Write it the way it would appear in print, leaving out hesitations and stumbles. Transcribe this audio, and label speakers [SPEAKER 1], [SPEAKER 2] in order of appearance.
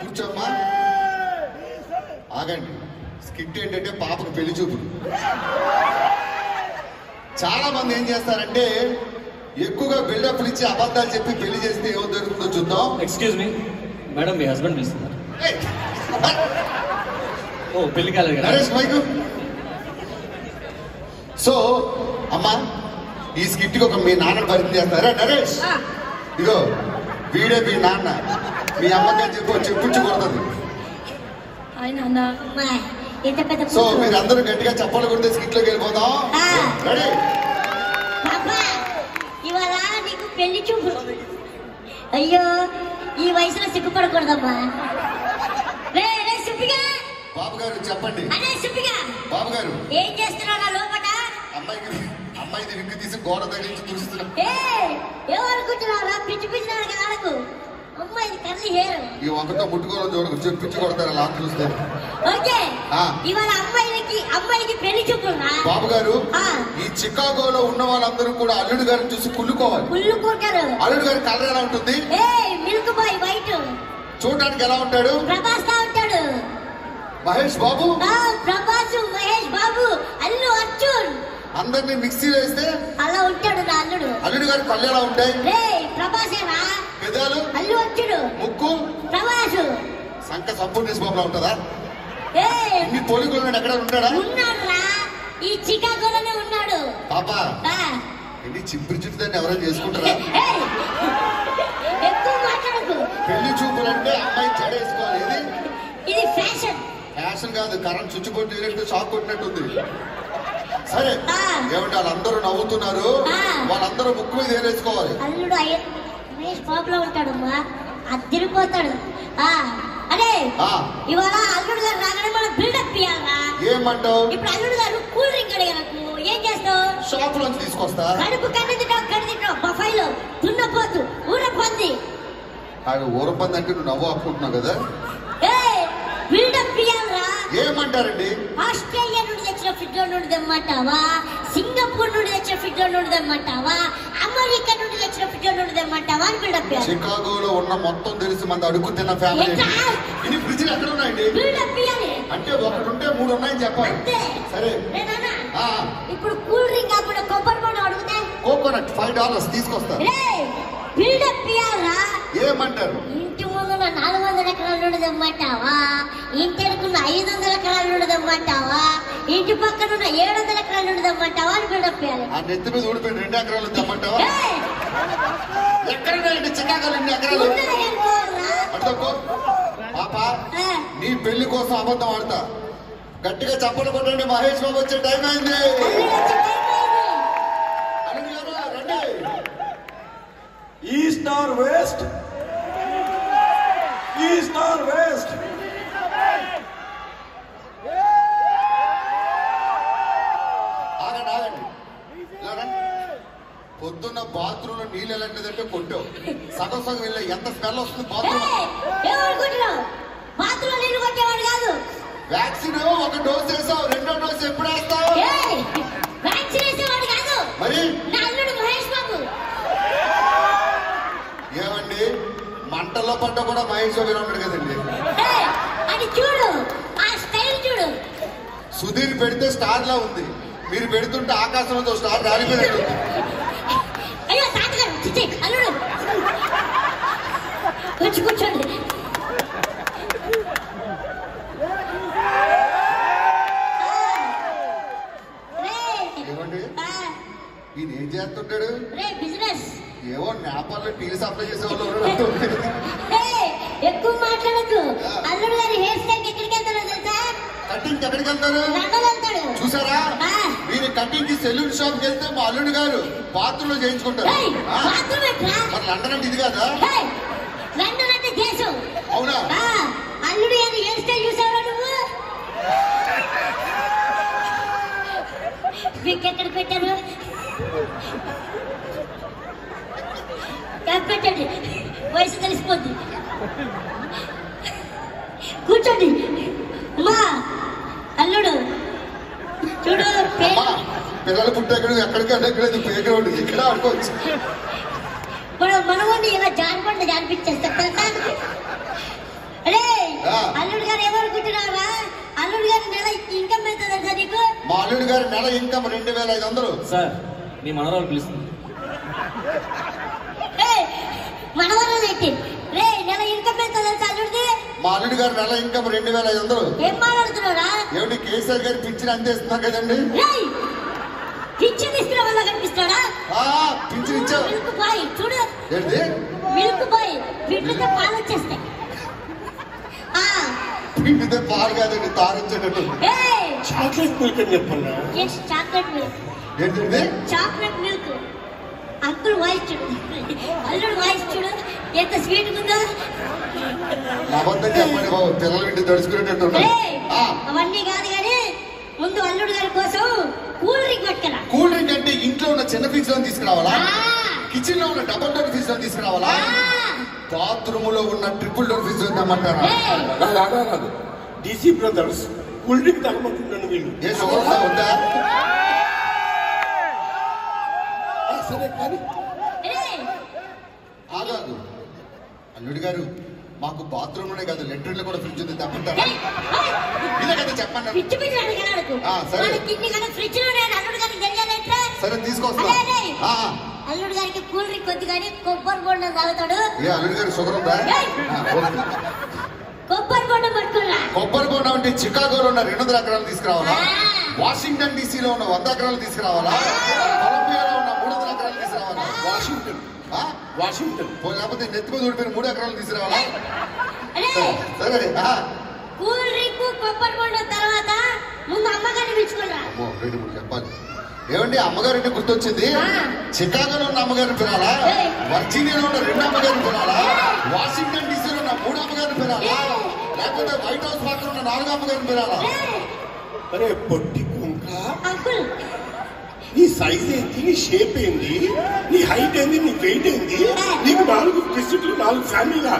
[SPEAKER 1] కూర్చోమ్మా. ఆగండి. స్కిట్ ఏంటంటే పాపకు పెళ్లి చూపులు. చాలా మంది ఏం చేస్తారంటే ఎక్కువగా బిల్డప్లు ఇచ్చి అబద్ధాలు చెప్పి పెళ్లి చేస్తే ఏమో జరుగుతుందో చూద్దాం.
[SPEAKER 2] ఎక్స్క్యూజ్ మీ మేడం, మీ హస్బెండ్ పిలుస్తున్నారు. ఓ పెళ్లి కాలేదు కదా
[SPEAKER 1] నరేష్ మైకు. సో అమ్మా, ఈ స్కిట్ కి ఒక మీ నాన్న పరిచయం చేస్తారా? నరేష్ ఇగో వీడే మీ నాన్న. మీ అమ్మకి చెప్పు చెప్పించకూడదు. సో మీరు అందరూ గట్టిగా చెప్పలు కొడితే స్కిట్ లోకి వెళ్ళిపోతాం. రెడీ?
[SPEAKER 3] ఇవాళ నీకు పెళ్లి చూపు. అయ్యో ఈ వయసులో సిగ్గుపడకూడదమ్మా.
[SPEAKER 1] బాబు గారు చెప్పండి. బాబు గారు
[SPEAKER 3] ఏం చేస్తున్నావు నా లోపల?
[SPEAKER 1] అమ్మాయిది రింగు తీసి గోడ తగిలించి చూస్తున్నా.
[SPEAKER 3] ఏమనుకుంటున్నారా? పిచ్చి పిచ్చి ఆడకు. అమ్మాయిది కర్లీ హెయిర్.
[SPEAKER 1] ఈ ఒకటో ముట్టుకోవడం చూడకు, చెప్పించి కొడతారు అలా చూస్తే.
[SPEAKER 3] ఓకే, ఇవాళ అమ్మాయికి పెళ్లి చూపున్నా.
[SPEAKER 1] బాబు గారు, ఈ చికాగోలో ఉన్న వాళ్ళందరూ కూడా అల్లుడు గారిని చూసి కుళ్ళుకోవాలి.
[SPEAKER 3] కుళ్ళుకుంటారు.
[SPEAKER 1] అల్లుడు గారి కలర్ ఎలా ఉంటుంది?
[SPEAKER 3] Milk boy white.
[SPEAKER 1] చూడడానికి ఎలా ఉంటాడు?
[SPEAKER 3] ప్రభాస్ లా ఉంటాడు.
[SPEAKER 1] మహేష్ బాబు.
[SPEAKER 3] ప్రభాస్, మహేష్ బాబు, అల్లు అర్జున్
[SPEAKER 1] అందరినీ మిక్సీలో వేస్తే
[SPEAKER 3] అలా ఉంటాడు నా అల్లుడు.
[SPEAKER 1] అల్లుడు గారి కళ్ళు ఎలా ఉంటాయి?
[SPEAKER 3] ప్రభాసేనా?
[SPEAKER 1] పెదాలు?
[SPEAKER 3] అల్లు అర్జున్.
[SPEAKER 1] ముక్కు?
[SPEAKER 3] ప్రభాస్.
[SPEAKER 1] సంక సంపూర్ణేశ్ బాబులా ఉంటుందా? ఇన్ని పోలికలు ఎక్కడ ఉంటాడా?
[SPEAKER 3] ఉన్నాడురా, ఈ చికాగోలోనే ఉన్నాడు.
[SPEAKER 1] పాపా ఎన్ని చింపిరి చుట్టూ దాన్ని ఎవరైనా చేసుకుంటారా?
[SPEAKER 3] ఎక్కువ మాట్లాడకు.
[SPEAKER 1] పెళ్లి చూపులంటే అమ్మాయి జడేసుకోవాలి.
[SPEAKER 3] ఇది ఫ్యాషన్.
[SPEAKER 1] ఫ్యాషన్ కాదు, కరెంట్ స్విచ్ బోర్డు తీరేట్టు షాక్ కొట్టినట్టుంది. సరే ఏమంటే వాళ్ళందరూ నవ్వుతున్నారు, వాళ్ళందరూ ముక్కు మీద ఏరేసుకోవాలి.
[SPEAKER 3] అల్లుడు మహేష్ బాబులో ఉంటాడు, అదిరిపోతాడు. అదే ఇవాళ అల్లుడు గారు రాగానే మనం బిల్డప్ ఇవ్వాలా?
[SPEAKER 1] ఏమంటావు?
[SPEAKER 3] ఇప్పుడు అల్లుడు గారు కూల్ డ్రింక్ అడిగారు, ఏం చేస్తావు?
[SPEAKER 1] షాప్ లోంచి తీసుకొస్తా.
[SPEAKER 3] కడుపు కన్ను బఫైలో దున్నపోతు ఊరపంది.
[SPEAKER 1] ఆడు ఊరపంది అంటే నువ్వు నవ్వు ఆపుకుంటున్నావు కదా.
[SPEAKER 3] బిల్డప్ ఇవ్వాలరా?
[SPEAKER 1] ఏమంటారండి?
[SPEAKER 3] ఆస్ట్రేలియా నుండి తెచ్చిన ఫిడ్రో నుండి తెమ్మంటావా? సింగపూర్ నుండి తెచ్చిన ఫిడ్రో నుండి తెమ్మంటావా? అమెరికా నుండి తెచ్చిన ఫిడ్రో నుండి తెమ్మంటావా అని బిల్డప్ ఇవ్వాలి.
[SPEAKER 1] చికాగోలో ఉన్న మొత్తం తెలిసి మంది అడుగు తిన్న ఫ్యామిలీ. ఇన్ని ఫ్రిడ్జ్లు ఎక్కడ ఉన్నాయండి?
[SPEAKER 3] బిల్డప్ ఇవ్వాలి
[SPEAKER 1] అంటే ఒకటి ఉంటే 3 ఉన్నాయని చెప్పాలి. సరే
[SPEAKER 3] ఇప్పుడు కూల్ డ్రింక్ కాకుండా కొబ్బరి బొండం అడుగుతా.
[SPEAKER 1] కోకోనట్ $5 తీసుకొస్తా.
[SPEAKER 3] బిల్డప్ ఇవ్వాలరా?
[SPEAKER 1] ఏమంటారు?
[SPEAKER 3] ఇంటి ముందు 400 ఎకరాల నుండి తెమ్మంటావా? ఇంటి ఎడుకున్న 500 ఎకరాల నుండి తెమ్మంటావా? ఇంటి పక్కన ఉన్న 700 ఎకరాల నుండి తెమ్మంటావా అని బిల్డప్ ఇవ్వాలి.
[SPEAKER 1] ఆ నెత్తి మీద ఊడిపోయి 2 ఎకరాలు తెమ్మంటావా? ఎక్కడున్నాయండి చికాగోలో 2 ఎకరాలు? పాపా, నీ పెళ్లి కోసం అబద్ధం ఆడతా. గట్టిగా చప్పట్లు కొట్టండి. మహేష్ బాబు వచ్చే టైం అయింది.
[SPEAKER 4] East or west? East or west?
[SPEAKER 1] ఆగండి ఆగండి. పొద్దున్న బాత్రూమ్ లో నీళ్ళు ఎలాంటిదంటే కొట్టావు. సగం సగం వెళ్ళా. ఎంత స్మెల్ వస్తుంది బాత్రూమ్.
[SPEAKER 3] బాత్రూమ్ నీళ్ళు కొట్టేవాడు కాదు.
[SPEAKER 1] వ్యాక్సిన్ ఒక డోస్ వేసావు, 2వ డోస్ ఎప్పుడు వేస్తావు?
[SPEAKER 3] వ్యాక్సిన్ వేసేవాడు కాదు.
[SPEAKER 1] మరి
[SPEAKER 3] నా అల్లుడు మహేష్ బాబు.
[SPEAKER 1] ఏమండి, మంటల్లో పడ్డ కూడా మహేష్ బాబు ఇలా ఉన్నాడు కదండి.
[SPEAKER 3] అది చూడు, ఆ స్టైల్ చూడు.
[SPEAKER 1] సుధీర్ పెడితే స్టార్ లా ఉంది, మీరు పెడుతుంటే ఆకాశంలో స్టార్ రాలిపోయినట్టు.
[SPEAKER 3] అయ్యో తాతగారు, చిచ్చి అల్లుడు వచ్చి కూర్చోండి.
[SPEAKER 1] ఏమండి, ఈయన ఏం చేస్తుంటాడు?
[SPEAKER 3] బిజినెస్.
[SPEAKER 1] ఏవో నేపాల్లో టీవీ సప్లై చేసేవాళ్ళు.
[SPEAKER 3] ఎక్కువ మాట్లాడద్దు. అల్లుడు గారి హెయిర్ స్టైల్ ఎక్కడికి వెళ్తారో తెలుసా?
[SPEAKER 1] కటింగ్ ఎక్కడికి వెళ్తారు?
[SPEAKER 3] లండన్ వెళ్తాడు.
[SPEAKER 1] చూసారా, మీరు కటింగ్ కి సెలూన్ షాప్ కి వెళ్తే మా అల్లుడు గారు బాత్రూమ్ లో చేయించుకుంటారు. మరి లండన్ అంటే ఇది కదా?
[SPEAKER 3] లండన్ అంటే దేశం.
[SPEAKER 1] అవునా?
[SPEAKER 3] అల్లుడు గారి హెయిర్ స్టైల్ చూసావా నువ్వు? మీకు ఎక్కడ పెట్టారు? పెట్టండి, వయసు తెలిసిపోద్ది. కూర్చోండి. మా అల్లుడు చూడు,
[SPEAKER 1] పిల్లలు పుట్టాక ఎక్కడికైనా ప్లే గ్రౌండ్ ఇక్కడ ఆడుకోవచ్చు.
[SPEAKER 3] మనవాడిని ఇలా జారిపండి జారిపించేస్తా తెలుసా? అరే
[SPEAKER 1] ఇన్కమ్ 2500.
[SPEAKER 2] సార్ మీ మనవరాలు పిలుస్తుంది.
[SPEAKER 3] మనవరాలు ఏంటి రే? నెల ఇన్కమ్ ఎంత తెలుసా అల్లుడిది?
[SPEAKER 1] మా అల్లుడి గారు నెల ఇన్కమ్ 2500.
[SPEAKER 3] ఏం మాట్లాడుతున్నారా?
[SPEAKER 1] ఏమిటి కేసీఆర్ గారి పింఛన్ అందేస్తున్నారు కదండి.
[SPEAKER 3] పింఛన్ తీసుకునే వాళ్ళ కనిపిస్తాడా?
[SPEAKER 1] పింఛన్ ఇచ్చావు.
[SPEAKER 3] మిల్క్ బాయ్ చూడు.
[SPEAKER 1] ఏంటి
[SPEAKER 3] మిల్క్ బాయ్? పిండితే పాలు వచ్చేస్తాయి.
[SPEAKER 1] పిండితే పాలు కాదండి, తారించేటట్టు.
[SPEAKER 4] చాక్లెట్ మిల్క్ అని చెప్పన్నా.
[SPEAKER 3] Chocolate milk.
[SPEAKER 1] ఏంటండి?
[SPEAKER 3] Chocolate milk. అంకుల్ వాయిస్ చూడు, అల్లుడు వాయిస్ చూడు ఎంత స్వీట్ ఉందో.
[SPEAKER 1] అబద్ధం చెప్పండి బాబు, పిల్లలు ఇంటి తడుచుకునేటట్టు.
[SPEAKER 3] అవన్నీ కాదు కానీ ముందు అల్లుడు గారి కోసం కూల్ డ్రింక్ పట్టుకురా.
[SPEAKER 1] కూల్ డ్రింక్ అంటే ఇంట్లో ఉన్న చిన్న ఫ్రిడ్జ్ లో తీసుకురావాలా? కిచెన్ లో ఉన్న డబుల్ డోర్ ఫ్రిడ్జ్ లో తీసుకురావాలా? బాత్రూమ్ లో ఉన్న ట్రిపుల్ డోర్ ఫ్రిడ్జ్ లో తెమ్మంటారా?
[SPEAKER 4] రాదు. డీసీ బ్రదర్స్ కూల్ డ్రింక్ తాగమంటున్నాను వీళ్ళు.
[SPEAKER 1] ఏ షుగర్ ఉందా?
[SPEAKER 4] సరే కానీ
[SPEAKER 1] ఆగాదు అల్లుడి గారు, మాకు బాత్రూమ్ లోనే కాదు లెట్రిన్ లో కూడా ఫ్రిడ్జ్ ఉంది, తప్పంటారా? ఇలా కదా చెప్పండి. సరే తీసుకొస్తా.
[SPEAKER 3] అల్లుడు గారికి కూల్ డ్రింక్ కొద్ది కానీ కొబ్బరి బొండం తాగుతాడు.
[SPEAKER 1] ఏ అల్లుడి గారికి షుగర్ ఉందా?
[SPEAKER 3] కొబ్బరి బొండం పట్టుకున్నా.
[SPEAKER 1] కొబ్బరి బొండం అంటే చికాగోలో ఉన్న 200 ఎకరాలు తీసుకురావాలా? వాషింగ్టన్ డీసీలో ఉన్న 100 ఎకరాలు తీసుకురావాలా? కొలంబియాలో ఉన్న 300 ఎకరాలు తీసుకురావాలా? వాషింగ్టన్ లేకపోతే నెత్తిమీ ఊడిపోయిన 3 ఎకరాలు తీసుకురావాలా? సరే
[SPEAKER 3] కూల్ డ్రింక్ కొబ్బరి బొండం తర్వాత ముందు అమ్మగారిని పిలుచుకున్నా.
[SPEAKER 1] 2-3 చెప్పాలి. ఏమండి అమ్మగారింటి గుర్తొచ్చింది. చికాగోలో ఉన్న అమ్మగారిని పిలాలా? వర్జీనియాలో ఉన్న 2 అమ్మగారిని పిలాలా? వాషింగ్టన్ డీసీలో ఉన్న 3 అమ్మగారిని పిలాలా? లేకపోతే వైట్ హౌస్ పక్కన ఉన్న 4 అమ్మగారిని పిలాలా?
[SPEAKER 4] అరే పొట్టి కుంక,
[SPEAKER 3] అంకుల్
[SPEAKER 4] నీ సైజ్ ఏంటి, నీ షేప్ ఏంటి, నీ హైట్ ఏంటి, నీ వెయిట్ ఏంటి, నీకు 4 డిస్ట్రిక్ట్లు 4 ఫ్యామిలీలా?